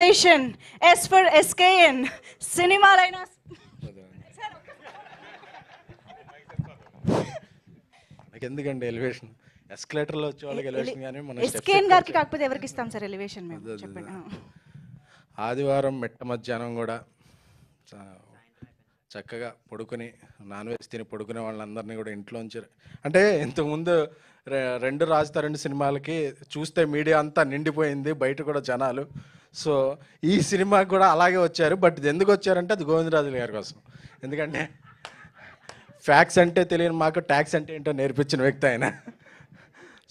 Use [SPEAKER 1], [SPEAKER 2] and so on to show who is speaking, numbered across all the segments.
[SPEAKER 1] Elevation, S for SKN. సినిమాలైనా
[SPEAKER 2] ఎందుకండి elevation, ఎస్కలేటర్లో వచ్చే వాళ్ళకి ఎలివేషన్, కానీ మన
[SPEAKER 1] ఎస్కేఎన్ గారికి కాకపోతే ఎవరికి ఇస్తాం సార్ ఎలివేషన్ మేము? చెప్పండి.
[SPEAKER 2] ఆదివారం మిట్ట మధ్యాహ్నం కూడా చక్కగా పడుకుని నాన్ వెజ్ తిని పడుకునే వాళ్ళందరినీ కూడా ఇంట్లోంచి, అంటే ఇంతకుముందు రెండు రాజుతారండి సినిమాలకి చూస్తే మీడియా అంతా నిండిపోయింది, బయట కూడా జనాలు. సో ఈ సినిమాకి కూడా అలాగే వచ్చారు. బట్ ఎందుకు వచ్చారంటే అది గోవిందరాజుల గారి కోసం. ఎందుకంటే ఫ్యాక్స్ అంటే తెలియని మాకు ట్యాక్స్ అంటే ఏంటో నేర్పించిన వ్యక్తి ఆయన.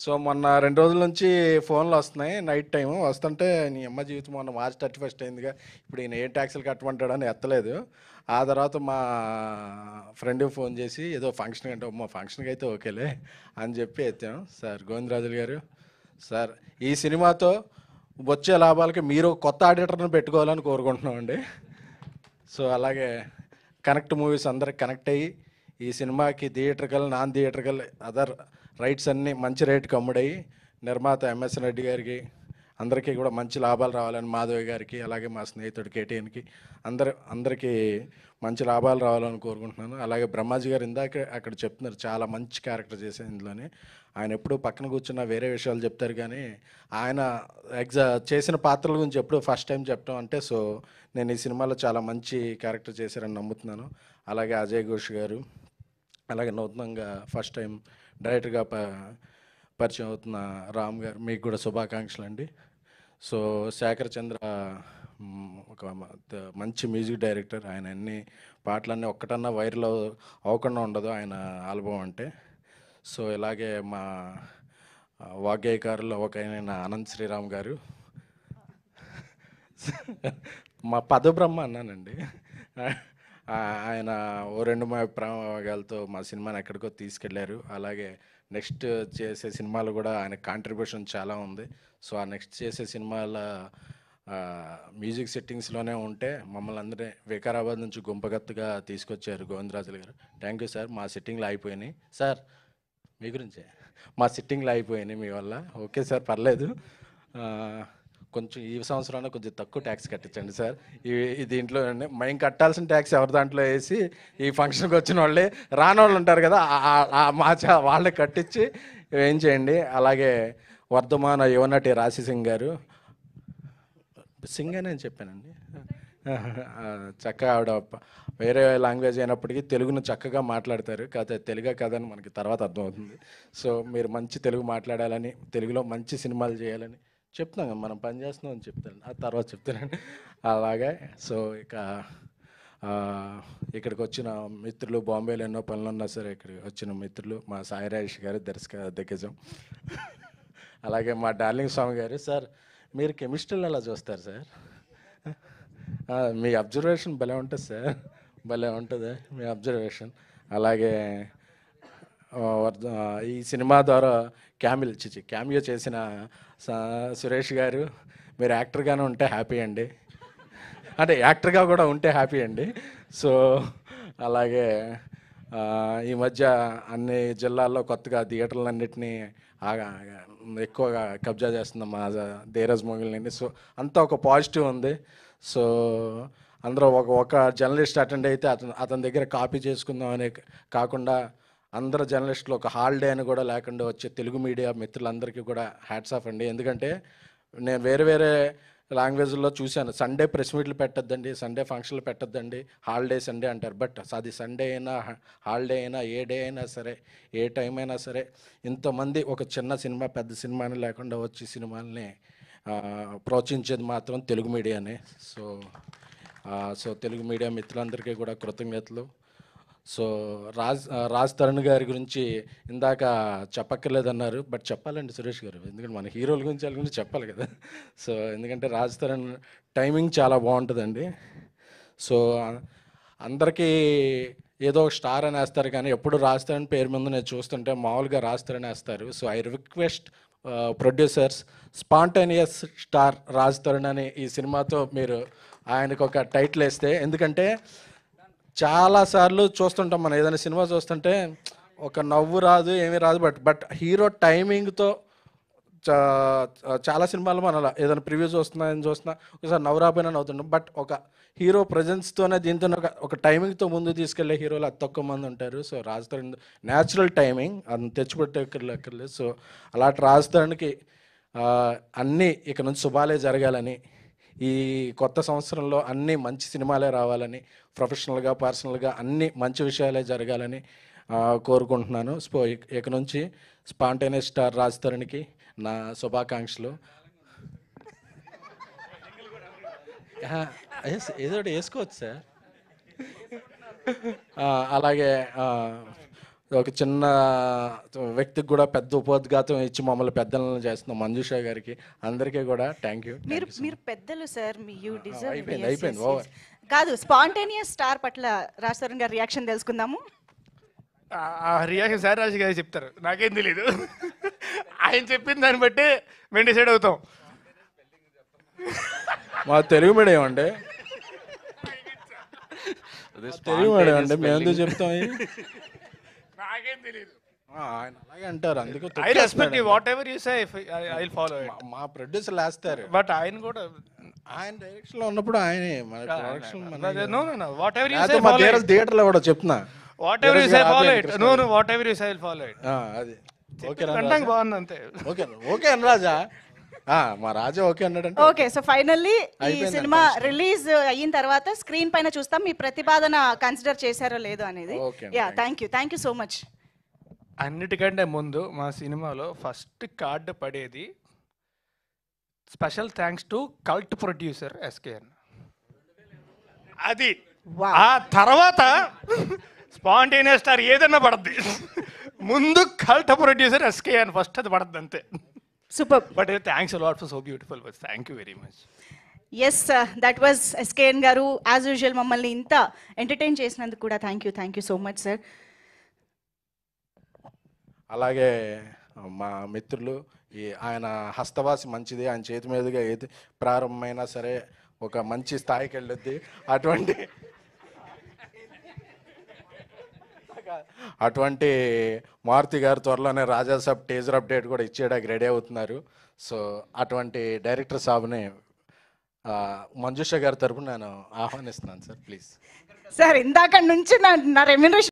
[SPEAKER 2] సో మొన్న 2 రోజుల నుంచి ఫోన్లు వస్తున్నాయి నైట్ టైము వస్తుంటే, నీ అమ్మ జీవితం మొన్న మార్చ్ 31 అయిందిగా, ఇప్పుడు ఈయన ఏ ట్యాక్సులు కట్టమంటాడని ఎత్తలేదు. ఆ తర్వాత మా ఫ్రెండ్కి ఫోన్ చేసి ఏదో ఫంక్షన్ అంటే, మా ఫంక్షన్కి అయితే ఓకేలే అని చెప్పి ఎత్తాం. సార్ గోవిందరాజులు గారు, సార్ ఈ సినిమాతో వచ్చే లాభాలకి మీరు కొత్త ఆడిటర్ని పెట్టుకోవాలని కోరుకుంటున్నామండి. సో అలాగే కనెక్ట్ మూవీస్ అందరికి కనెక్ట్ అయ్యి ఈ సినిమాకి theatrical non theatrical other rights అన్నీ మంచి రేటుకి అమ్ముడయ్యి నిర్మాత ఎంఎస్ రెడ్డి గారికి అందరికీ కూడా మంచి లాభాలు రావాలని, మాధవి గారికి అలాగే మా స్నేహితుడు కేటీఎన్కి అందరికీ మంచి లాభాలు రావాలని కోరుకుంటున్నాను. అలాగే బ్రహ్మాజీ గారు ఇందాక అక్కడ చెప్తున్నారు, చాలా మంచి క్యారెక్టర్ చేశారు ఇందులోనే. ఆయన ఎప్పుడు పక్కన కూర్చున్న వేరే విషయాలు చెప్తారు, కానీ ఆయన చేసిన పాత్రల గురించి ఎప్పుడు ఫస్ట్ టైం చెప్పడం అంటే, సో నేను ఈ సినిమాలో చాలా మంచి క్యారెక్టర్ చేశారని నమ్ముతున్నాను. అలాగే అజయ్ ఘోష్ గారు, అలాగే నూతనంగా ఫస్ట్ టైం డైరెక్టర్గా పరిచయం అవుతున్న రామ్ గారు, మీకు కూడా శుభాకాంక్షలు అండి. సో శేఖర్ చంద్ర ఒక మంచి మ్యూజిక్ డైరెక్టర్, ఆయన అన్ని పాటలన్నీ ఒక్కటన్నా వైరల్ అవ్వకుండా ఉండదు ఆయన ఆల్బమ్ అంటే. సో ఇలాగే మా వాగ్గేయకారులు ఒక ఆయన అనంత్ శ్రీరామ్ గారు, మా పదబ్రహ్మ అన్నానండి, ఆయన ఓ 2 ప్రయోగాలతో మా సినిమాని ఎక్కడికో తీసుకెళ్లారు. అలాగే నెక్స్ట్ చేసే సినిమాలు కూడా ఆయన కాంట్రిబ్యూషన్ చాలా ఉంది. సో ఆ నెక్స్ట్ చేసే సినిమాల మ్యూజిక్ సెట్టింగ్స్లోనే ఉంటే మమ్మల్ని అందరినీ వికారాబాద్ నుంచి గుంపగత్తుగా తీసుకొచ్చారు గోవిందరాజులు గారు. Thank you sir. మా సిట్టింగ్లు అయిపోయినాయి సార్, మీ గురించే, మా సిట్టింగ్లు అయిపోయినాయి మీ వల్ల. ఓకే సార్, పర్లేదు, కొంచెం ఈ సంవత్సరాన్ని కొంచెం తక్కువ ట్యాక్స్ కట్టించండి సార్. దీంట్లో మేము కట్టాల్సిన ట్యాక్స్ ఎవరి దాంట్లో వేసి ఈ ఫంక్షన్కి వచ్చిన వాళ్ళే, రాని వాళ్ళు ఉంటారు కదా, వాళ్ళే కట్టించి ఏం చేయండి. అలాగే వర్ధమాన యువనటి రాశి సింగ్ గారు, సింగ్ అని నేను చెప్పానండి, చక్కగా ఆవిడ వేరే లాంగ్వేజ్ అయినప్పటికీ తెలుగును చక్కగా మాట్లాడతారు. కాకపోతే తెలుగే కదని మనకి తర్వాత అర్థమవుతుంది. సో మీరు మంచి తెలుగు మాట్లాడాలని, తెలుగులో మంచి సినిమాలు చేయాలని చెప్తున్నాం, మనం పని చేస్తున్నాం అని చెప్తాను, ఆ తర్వాత చెప్తానండి. అలాగే సో ఇక్కడికి వచ్చిన మిత్రులు, బాంబేలో ఎన్నో పనులు ఉన్నా సరే ఇక్కడికి వచ్చిన మిత్రులు, మా సాయి రాజేష్ గారు దిగ్గజం, అలాగే మా డార్లింగ్ స్వామి గారు. సార్ మీరు కెమిస్ట్రీలో ఎలా చూస్తారు సార్? మీ అబ్జర్వేషన్ భలే ఉంటుంది సార్, భలే ఉంటుంది మీ అబ్జర్వేషన్. అలాగే ఈ సినిమా ద్వారా క్యామియో చేసిన సురేష్ గారు, మీరు యాక్టర్గానే ఉంటే హ్యాపీ అండి, అంటే యాక్టర్గా కూడా ఉంటే హ్యాపీ అండి. సో అలాగే ఈ మధ్య అన్ని జిల్లాల్లో కొత్తగా థియేటర్లన్నింటినీ ఎక్కువగా కబ్జా చేస్తున్న మా ధీరజ్ మొగిలిని. సో అంతా ఒక పాజిటివ్ ఉంది. సో అందరూ ఒక జర్నలిస్ట్ అటెండ్ అయితే అతని దగ్గర కాపీ చేసుకుందాం అనే కాకుండా అందరు జర్నలిస్టులు ఒక హాలిడే అని కూడా లేకుండా వచ్చే తెలుగు మీడియా మిత్రులందరికీ కూడా హ్యాట్స్ ఆఫ్ అండి. ఎందుకంటే నేను వేరే లాంగ్వేజ్లో చూశాను, సండే ప్రెస్ మీట్లు పెట్టద్దండి, సండే ఫంక్షన్లు పెట్టద్దండి, హాలిడే సండే అంటారు. బట్ అది సండే అయినా హాలిడే అయినా ఏ డే అయినా సరే, ఏ టైం అయినా సరే, ఇంతమంది ఒక చిన్న సినిమా పెద్ద సినిమాని లేకుండా వచ్చి సినిమాల్ని ప్రోత్సహించేది మాత్రం తెలుగు మీడియానే. సో తెలుగు మీడియా మిత్రులందరికీ కూడా కృతజ్ఞతలు. సో రాజ్ తరుణ్ గారి గురించి ఇందాక చెప్పక్కర్లేదన్నారు, బట్ చెప్పాలండి సురేష్ గారు, ఎందుకంటే మన హీరోల గురించి వాళ్ళ గురించి చెప్పాలి కదా. సో ఎందుకంటే రాజ్ తరుణ్ టైమింగ్ చాలా బాగుంటుందండి. సో అందరికీ ఏదో స్టార్ అని వేస్తారు, కానీ ఎప్పుడు రాజ్ తరుణ్ పేరు ముందు నేను చూస్తుంటే మామూలుగా రాజ్ తరుణ్ వేస్తారు. So I request producers, spontaneous star Raj Tarun అని ఈ సినిమాతో మీరు ఆయనకు ఒక టైటిల్ వేస్తే, ఎందుకంటే చాలాసార్లు చూస్తుంటాం మనం ఏదైనా సినిమా చూస్తుంటే ఒక నవ్వు రాదు, ఏమీ రాదు, బట్ హీరో టైమింగ్తో చాలా సినిమాలు మనం అలా ఏదైనా ప్రివ్యూస్ వస్తున్నాయని చూస్తున్నా ఒకసారి నవ్వురాపోయినా నవ్వుతున్నాం. బట్ ఒక హీరో ప్రజెన్స్తోనే దీంతో ఒక టైమింగ్తో ముందు తీసుకెళ్లే హీరోలు అతి తక్కువ మంది ఉంటారు. So Raj Tarun natural timing అది తెచ్చిపెట్టక్కర్లేదు. సో అలాంటి రాజ్ తరుణ్కి అన్నీ ఇక నుంచి శుభాలే జరగాలని, ఈ కొత్త సంవత్సరంలో అన్నీ మంచి సినిమాలే రావాలని, ప్రొఫెషనల్గా పర్సనల్గా అన్నీ మంచి విషయాలే జరగాలని కోరుకుంటున్నాను. సో ఇక నుంచి స్పాంటేనియస్ స్టార్ రాజ్ తరుణ్కి నా శుభాకాంక్షలు. ఏదో ఒకటి వేసుకోవచ్చు సార్. అలాగే ఒక చిన్న వ్యక్తికి కూడా పెద్ద ఉపోద్ఘాతం ఇచ్చి మమ్మల్ని పెద్దలను చేస్తున్నాం మంజుషా గారికి, అందరికీ కూడా థ్యాంక్ యూ.
[SPEAKER 1] మీరు పెద్దలు సార్, మీ యూ డిజర్వ్.
[SPEAKER 2] అయిపోయింది
[SPEAKER 1] కాదు, స్పాంటేనియస్ స్టార్ పట్ల రాజ్ తరుణ్ గారి రియాక్షన్ తెలుసుకుందాము.
[SPEAKER 3] రియాక్షన్ సార్ రాజు గారు చెప్తారు, నాకేం తెలీదు. ఆయన చెప్పిన దాన్ని బట్టి మేము డిసైడ్ అవుతాం.
[SPEAKER 2] మా తెలుగు మీడియం అండి, తెలుగు మీడియం అండి, మేము ఎందుకు చెప్తాం?
[SPEAKER 3] నాకేం తెలీదు.
[SPEAKER 2] ఆయన అలాగే అంటారు, అందుకే
[SPEAKER 3] I respect what ever you say, I will follow it.
[SPEAKER 2] మా ప్రొడ్యూసర్లు వేస్తారు,
[SPEAKER 3] బట్ ఆయన కూడా
[SPEAKER 2] ఆయన డైరెక్షన్ లో ఉన్నప్పుడు ఆయనే మన production.
[SPEAKER 3] No no no, whatever you say
[SPEAKER 2] మా థియేటర్ లో కూడా చెప్తున్నా,
[SPEAKER 3] whatever you say follow it. No no, whatever you say I will follow it.
[SPEAKER 2] అది ఓకే
[SPEAKER 3] అంటే బాగుంది అంతే.
[SPEAKER 2] ఓకే ఓకే అని రాజా, మా రాజా ఓకే అన్నాడంటే
[SPEAKER 1] ఓకే. సో ఫైనల్లీ ఈ సినిమా రిలీజ్ అయిన తర్వాత స్క్రీన్ పైన చూస్తాం మీ ప్రతిపాదన కన్సిడర్ చేశారో లేదో అనేది. Yeah, thank you so much.
[SPEAKER 3] అన్నిటికంటే ముందు మా సినిమాలో ఫస్ట్ కార్డు పడేది special thanks to cult producer SKN. అది ఆ తర్వాత స్పాంటేనియస్ స్టార్ ఏదన్నా పడద్ది, ముందు కల్ట్ ప్రొడ్యూసర్ ఎస్కేఎన్ ఫస్ట్ అది పడద్ది అంతే.
[SPEAKER 1] Super.
[SPEAKER 3] But thanks a lot for so beautiful words. Thank you very much.
[SPEAKER 1] Yes, that was SKN garu. As usual మమ్మల్ని ఇంత ఎంటర్టైన్ చేసినందుకు కూడా thank you so much sir.
[SPEAKER 2] అలాగే మా మిత్రులు, ఆయన హస్తవాసి మంచిది, ఆయన చేతి మీదుగా ఏది ప్రారంభమైనా సరే ఒక మంచి స్థాయికి వెళ్ళొద్ది. అటువంటి మారుతి గారు త్వరలోనే రాజాసాబ్ టేజర్ అప్డేట్ కూడా ఇచ్చేయడానికి రెడీ అవుతున్నారు. సో అటువంటి డైరెక్టర్ సాబ్ని మంజుష గారి తరపున నేను ఆహ్వానిస్తున్నాను సార్, ప్లీజ్.
[SPEAKER 1] సార్ ఇందాక నుంచి నా రెమ్యునరేషన్